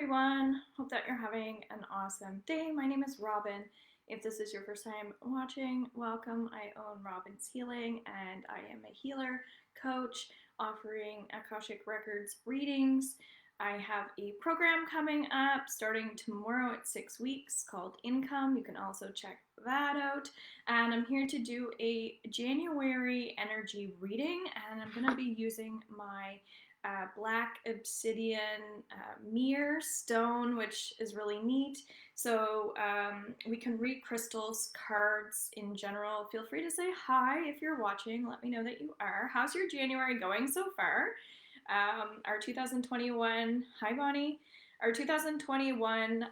everyone. Hope that you're having an awesome day. My name is Robin. If this is your first time watching, welcome. I own Robin's Healing and I am a healer coach offering Akashic Records readings. I have a program coming up starting tomorrow at 6 weeks called Income. You can also check that out. And I'm here to do a January energy reading, and I'm going to be using my black obsidian mirror stone, which is really neat. So we can read crystals, cards in general. Feel free to say hi if you're watching. Let me know that you are. How's your January going so far? Our 2021, hi Bonnie. Our 2021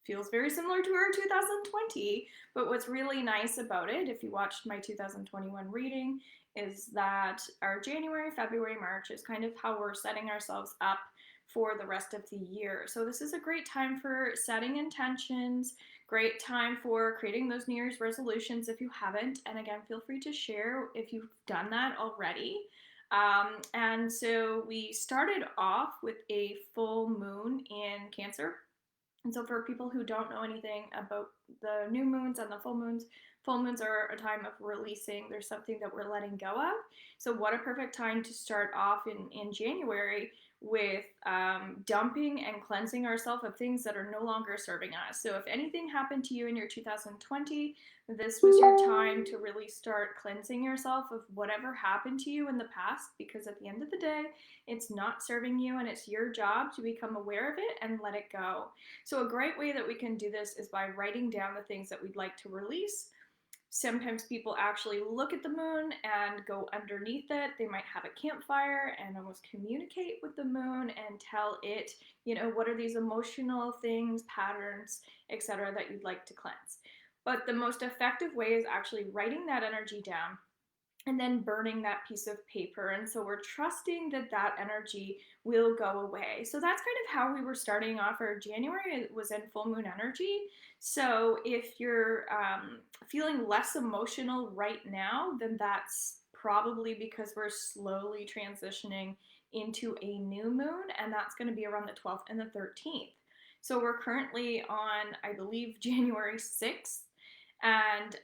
feels very similar to our 2020, but what's really nice about it, if you watched my 2021 reading, is that our January, February, March is kind of how we're setting ourselves up for the rest of the year. So this is a great time for setting intentions, great time for creating those New Year's resolutions if you haven't. And again, feel free to share if you've done that already. And so we started off with a full moon in Cancer. And so for people who don't know anything about the new moons and the full moons are a time of releasing. There's something that we're letting go of. So what a perfect time to start off in January with dumping and cleansing ourselves of things that are no longer serving us. So if anything happened to you in your 2020, this was your time to really start cleansing yourself of whatever happened to you in the past, because at the end of the day, it's not serving you and it's your job to become aware of it and let it go. So a great way that we can do this is by writing down the things that we'd like to release. Sometimes people actually look at the moon and go underneath it. They might have a campfire and almost communicate with the moon and tell it, what are these emotional things, patterns, etc. that you'd like to cleanse. But the most effective way is actually writing that energy down and then burning that piece of paper. And so we're trusting that that energy will go away. So that's kind of how we were starting off our January. It was in full moon energy. So if you're feeling less emotional right now, then that's probably because we're slowly transitioning into a new moon, and that's going to be around the 12th and the 13th. So we're currently on, I believe, January 6th. And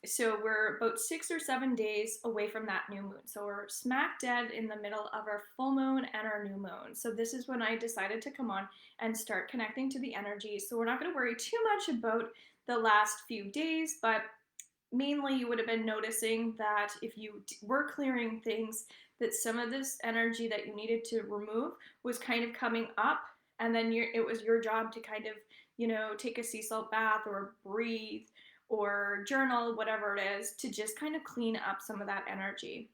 so we're about 6 or 7 days away from that new moon. So we're smack dead in the middle of our full moon and our new moon. So this is when I decided to come on and start connecting to the energy. So we're not going to worry too much about the last few days, but mainly you would have been noticing that if you were clearing things, that some of this energy that you needed to remove was kind of coming up, and then it was your job to kind of, take a sea salt bath or breathe or journal, whatever it is, to just kind of clean up some of that energy.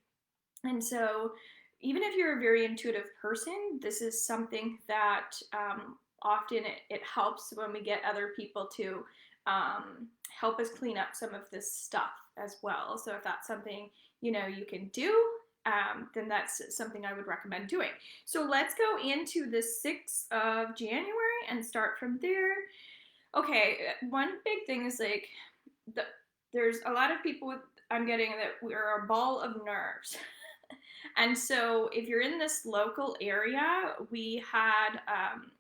And so even if you're a very intuitive person, this is something that often it helps when we get other people to help us clean up some of this stuff as well. So if that's something you can do, then that's something I would recommend doing. So let's go into the 6th of January and start from there. Okay, one big thing is there's a lot of people I'm getting that we're a ball of nerves. And so if you're in this local area, we had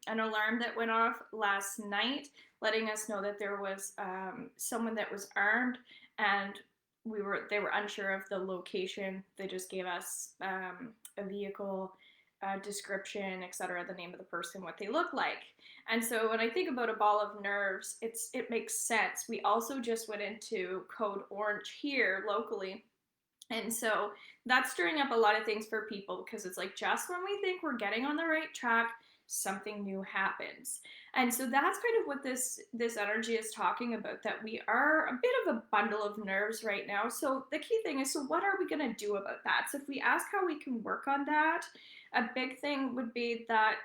an alarm that went off last night letting us know that there was someone that was armed, and they were unsure of the location. They just gave us a vehicle description, etc., the name of the person, what they look like. And so when I think about a ball of nerves, it makes sense. We also just went into code orange here locally. And so that's stirring up a lot of things for people, because it's like just when we think we're getting on the right track, something new happens. And so that's kind of what this energy is talking about, that we are a bit of a bundle of nerves right now. So the key thing is, so what are we going to do about that? So if we ask how we can work on that, a big thing would be that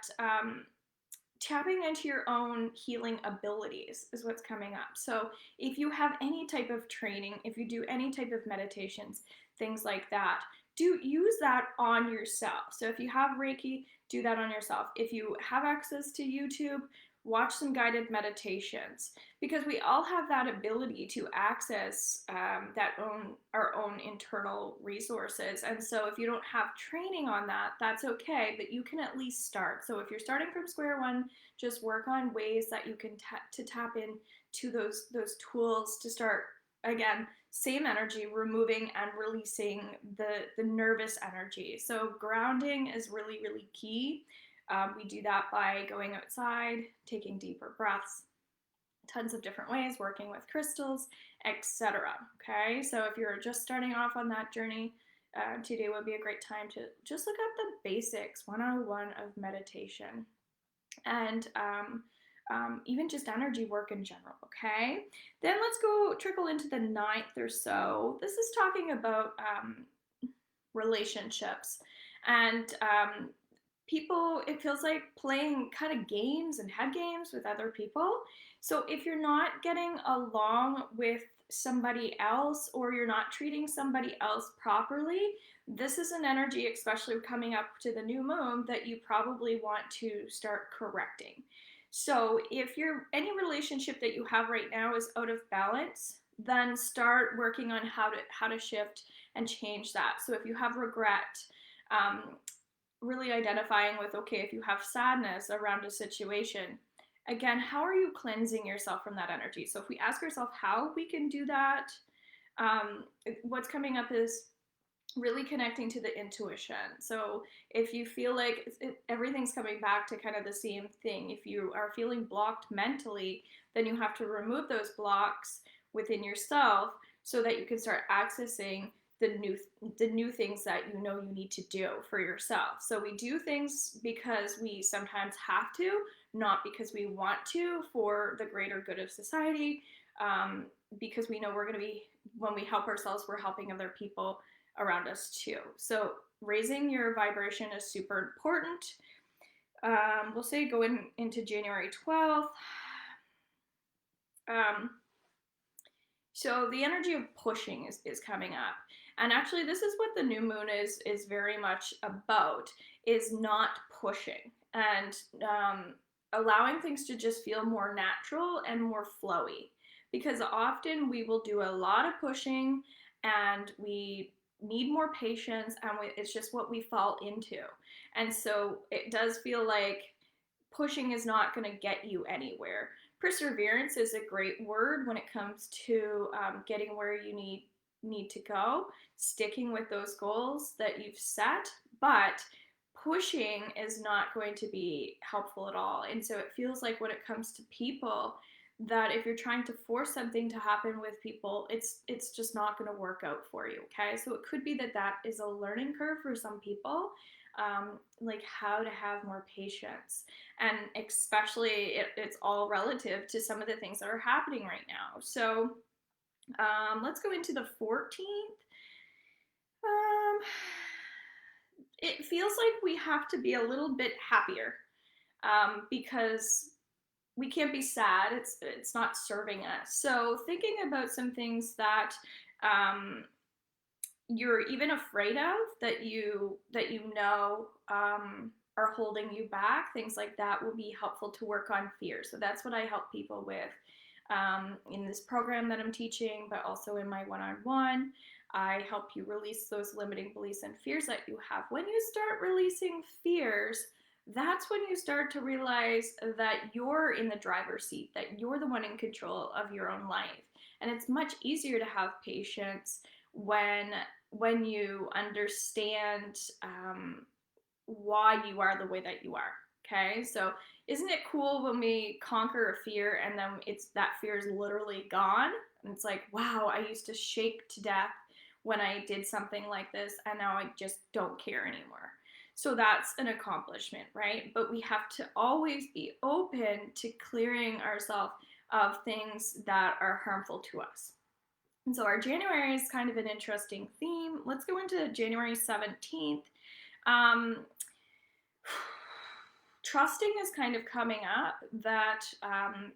tapping into your own healing abilities is what's coming up. So if you have any type of training, if you do any type of meditations, things like that, do use that on yourself. So if you have Reiki, do that on yourself. If you have access to YouTube, watch some guided meditations, because we all have that ability to access our own internal resources. And so if you don't have training on that, that's okay, but you can at least start. So if you're starting from square one, just work on ways that you can tap in to those tools to start, again, same energy, removing and releasing the nervous energy. So grounding is really, really key. We do that by going outside, taking deeper breaths, tons of different ways, working with crystals, etc. Okay, so if you're just starting off on that journey, today would be a great time to just look up the basics 101 of meditation, and even just energy work in general. Okay, then let's go trickle into the ninth or so. This is talking about relationships, and people, it feels like playing kind of games and head games with other people. So if you're not getting along with somebody else, or you're not treating somebody else properly, this is an energy, especially coming up to the new moon, that you probably want to start correcting. So if any relationship that you have right now is out of balance, then start working on how to shift and change that. So if you have regret, um, really identifying with, okay, if you have sadness around a situation, again, how are you cleansing yourself from that energy? So if we ask ourselves how we can do that, what's coming up is really connecting to the intuition. So if you feel like everything's coming back to kind of the same thing, if you are feeling blocked mentally, then you have to remove those blocks within yourself so that you can start accessing the new things that you know you need to do for yourself. So we do things because we sometimes have to, not because we want to, for the greater good of society. Because we know we're going to be, when we help ourselves, we're helping other people around us too. So raising your vibration is super important. We'll say going into January 12th. So the energy of pushing is coming up. And actually, this is what the new moon is very much about, is not pushing, and allowing things to just feel more natural and more flowy. Because often we will do a lot of pushing, and we need more patience, and it's just what we fall into. And so it does feel like pushing is not going to get you anywhere. Perseverance is a great word when it comes to getting where you need to go, sticking with those goals that you've set, but pushing is not going to be helpful at all. And so it feels like when it comes to people, that if you're trying to force something to happen with people, it's just not going to work out for you. Okay, so it could be that is a learning curve for some people, like how to have more patience, and especially it's all relative to some of the things that are happening right now. So let's go into the 14th. It feels like we have to be a little bit happier, because we can't be sad. It's not serving us. So thinking about some things that you're even afraid of, that you know are holding you back, things like that will be helpful to work on fear. So that's what I help people with in this program that I'm teaching, but also in my one-on-one. I help you release those limiting beliefs and fears that you have. When you start releasing fears, that's when you start to realize that you're in the driver's seat, that you're the one in control of your own life. And it's much easier to have patience when you understand why you are the way that you are. Okay, so isn't it cool when we conquer a fear and then that fear is literally gone? And it's like, wow, I used to shake to death when I did something like this, and now I just don't care anymore. So that's an accomplishment, right? But we have to always be open to clearing ourselves of things that are harmful to us. And so our January is kind of an interesting theme. Let's go into January 17th. Trusting is kind of coming up, that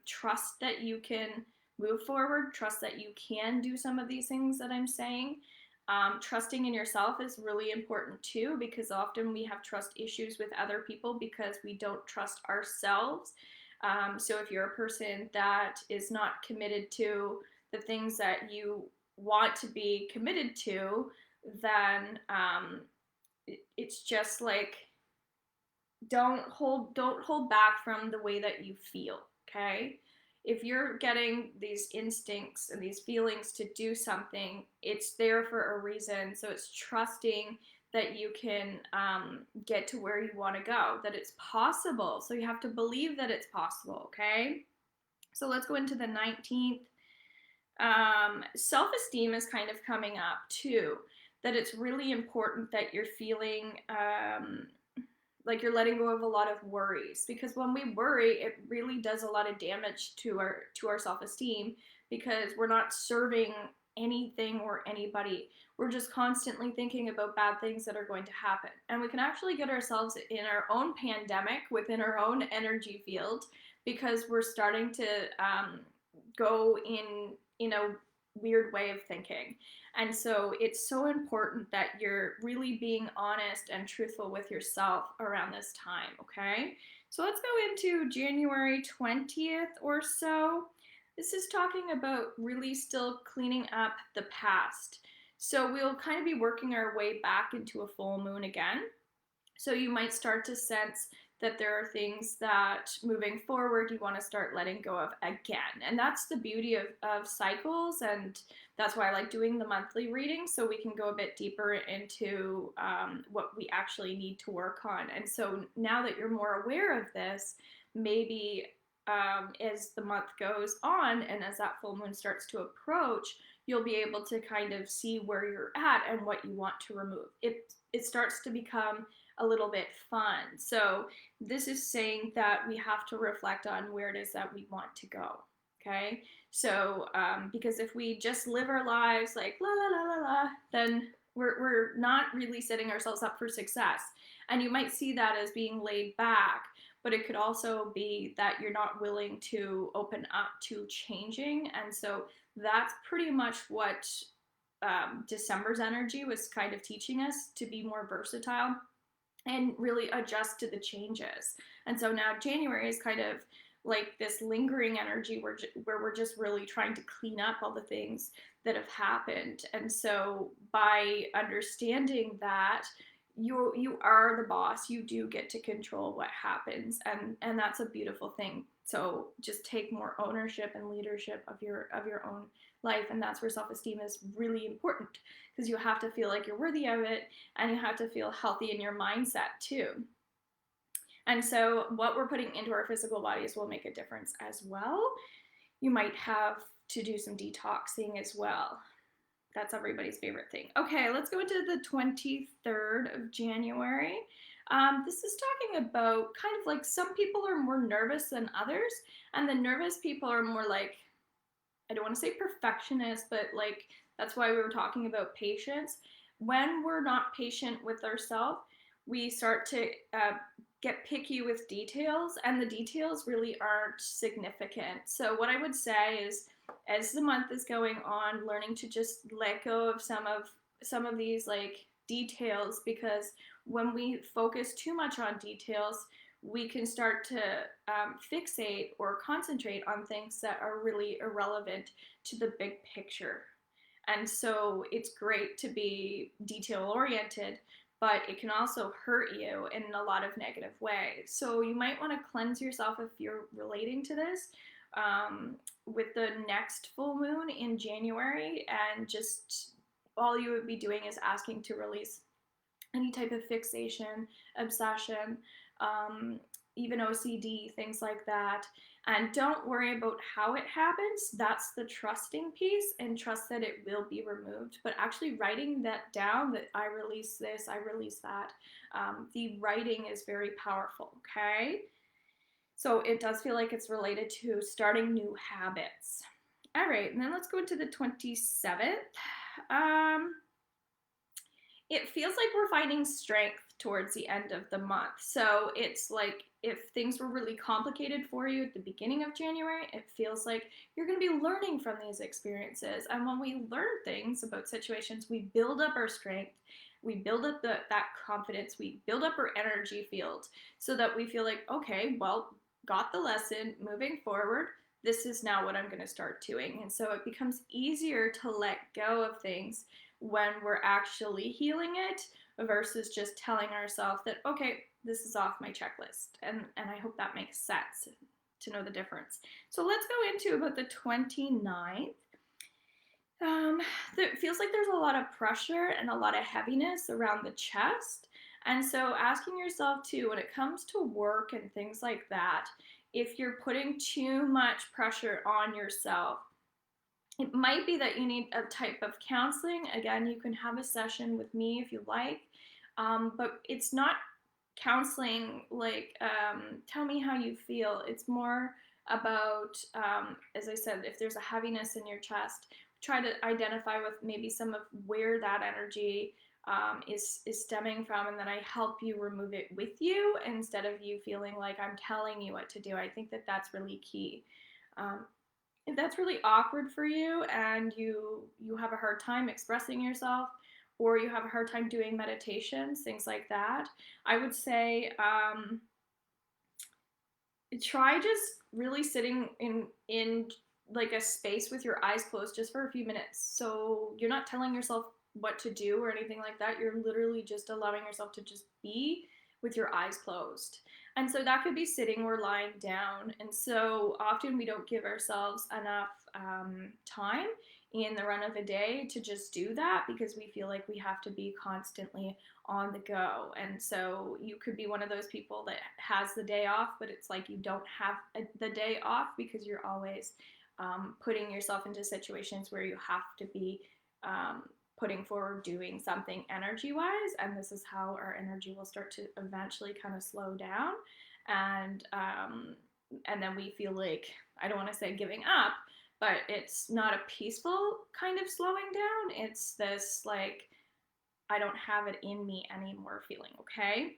trust that you can move forward, trust that you can do some of these things that I'm saying. Trusting in yourself is really important too, because often we have trust issues with other people because we don't trust ourselves. So if you're a person that is not committed to the things that you want to be committed to, then it's just like don't hold back from the way that you feel, okay? If you're getting these instincts and these feelings to do something, it's there for a reason. So it's trusting that you can get to where you want to go, that it's possible. So you have to believe that it's possible, okay? So let's go into the 19th. Self-esteem is kind of coming up too, that it's really important that you're feeling like you're letting go of a lot of worries, because when we worry, it really does a lot of damage to our self-esteem, because we're not serving anything or anybody. We're just constantly thinking about bad things that are going to happen, and we can actually get ourselves in our own pandemic within our own energy field, because we're starting to go in a weird way of thinking. And so it's so important that you're really being honest and truthful with yourself around this time, okay? So let's go into January 20th or so. This is talking about really still cleaning up the past. So we'll kind of be working our way back into a full moon again. So you might start to sense that there are things that moving forward you want to start letting go of again. And that's the beauty of cycles. And that's why I like doing the monthly reading, so we can go a bit deeper into what we actually need to work on. And so now that you're more aware of this, maybe as the month goes on and as that full moon starts to approach, you'll be able to kind of see where you're at and what you want to remove. It starts to become a little bit fun. So this is saying that we have to reflect on where it is that we want to go. Okay, so because if we just live our lives like la la la la la, then we're not really setting ourselves up for success. And you might see that as being laid back, but it could also be that you're not willing to open up to changing. And so that's pretty much what December's energy was kind of teaching us, to be more versatile and really adjust to the changes. And so now January is kind of like this lingering energy where we're just really trying to clean up all the things that have happened. And so by understanding that you are the boss, you do get to control what happens, and that's a beautiful thing. So just take more ownership and leadership of your own life, and that's where self-esteem is really important, because you have to feel like you're worthy of it, and you have to feel healthy in your mindset too. And so what we're putting into our physical bodies will make a difference as well. You might have to do some detoxing as well. That's everybody's favorite thing. Okay, let's go into the 23rd of January. This is talking about kind of like some people are more nervous than others, and the nervous people are more like, I don't want to say perfectionist, but like that's why we were talking about patience. When we're not patient with ourselves, we start to get picky with details, and the details really aren't significant. So what I would say is, as the month is going on, learning to just let go of some of these like details, because when we focus too much on details, we can start to fixate or concentrate on things that are really irrelevant to the big picture. And so it's great to be detail oriented, but it can also hurt you in a lot of negative ways. So you might want to cleanse yourself if you're relating to this with the next full moon in January, and just all you would be doing is asking to release any type of fixation, obsession, even OCD, things like that. And don't worry about how it happens. That's the trusting piece, and trust that it will be removed. But actually writing that down, that I release this, I release that, the writing is very powerful, okay? So it does feel like it's related to starting new habits. All right, and then let's go into the 27th. It feels like we're finding strength towards the end of the month. So it's like if things were really complicated for you at the beginning of January, it feels like you're going to be learning from these experiences. And when we learn things about situations, we build up our strength, we build up that confidence, we build up our energy field, so that we feel like, okay, well, got the lesson, moving forward, this is now what I'm going to start doing. And so it becomes easier to let go of things when we're actually healing it versus just telling ourselves that, okay, this is off my checklist. And I hope that makes sense to know the difference. So let's go into about the 29th. It feels like there's a lot of pressure and a lot of heaviness around the chest. And so asking yourself too, when it comes to work and things like that, if you're putting too much pressure on yourself, it might be that you need a type of counseling. Again, you can have a session with me if you like, but it's not counseling like tell me how you feel. It's more about, as I said, if there's a heaviness in your chest, try to identify with maybe some of where that energy is stemming from, and then I help you remove it with you instead of you feeling like I'm telling you what to do. I think that that's really key. If that's really awkward for you and you have a hard time expressing yourself, or you have a hard time doing meditations, things like that, I would say try just really sitting in like a space with your eyes closed just for a few minutes. So you're not telling yourself what to do or anything like that. You're literally just allowing yourself to just be with your eyes closed. And so that could be sitting or lying down. And so often we don't give ourselves enough time in the run of a day to just do that because we feel like we have to be constantly on the go. And so you could be one of those people that has the day off, but it's like you don't have the day off because you're always putting yourself into situations where you have to be putting forward doing something energy wise, and this is how our energy will start to eventually kind of slow down, and then we feel like, I don't want to say giving up, but it's not a peaceful kind of slowing down. It's this like, I don't have it in me anymore feeling. Okay,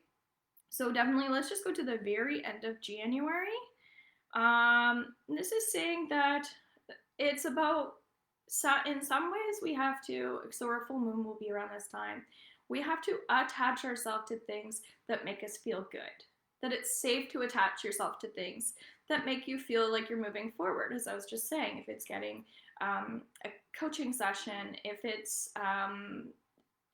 so definitely let's just go to the very end of January. This is saying that it's about, so in some ways we have to, so our full moon will be around this time, we have to attach ourselves to things that make us feel good, that it's safe to attach yourself to things that make you feel like you're moving forward. As I was just saying, if it's getting a coaching session, if it's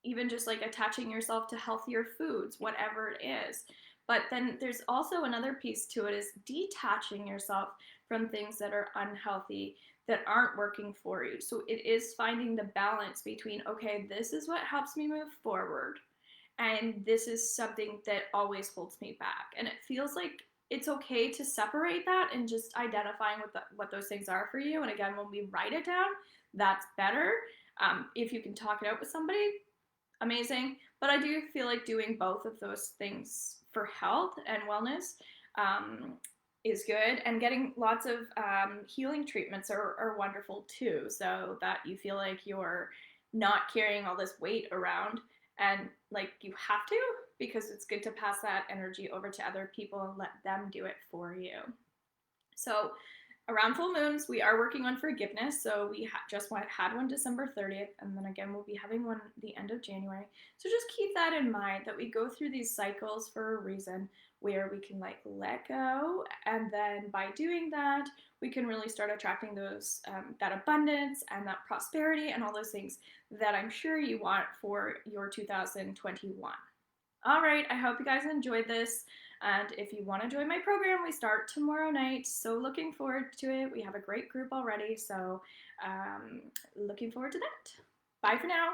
even just like attaching yourself to healthier foods, whatever it is. But then there's also another piece to it, is detaching yourself from things that are unhealthy, that aren't working for you. So it is finding the balance between, okay, this is what helps me move forward, and this is something that always holds me back. And it feels like it's okay to separate that and just identifying what those things are for you. And again, when we write it down, that's better. If you can talk it out with somebody, amazing. But I do feel like doing both of those things for health and wellness is good, and getting lots of healing treatments are wonderful too, so that you feel like you're not carrying all this weight around, and like you have to, because it's good to pass that energy over to other people and let them do it for you. So around full moons, we are working on forgiveness. So we had one December 30th, and then again, we'll be having one the end of January. So just keep that in mind, that we go through these cycles for a reason, where we can like let go. And then by doing that, we can really start attracting those, that abundance and that prosperity and all those things that I'm sure you want for your 2021. All right, I hope you guys enjoyed this. And if you want to join my program, we start tomorrow night. So looking forward to it. We have a great group already. So looking forward to that. Bye for now.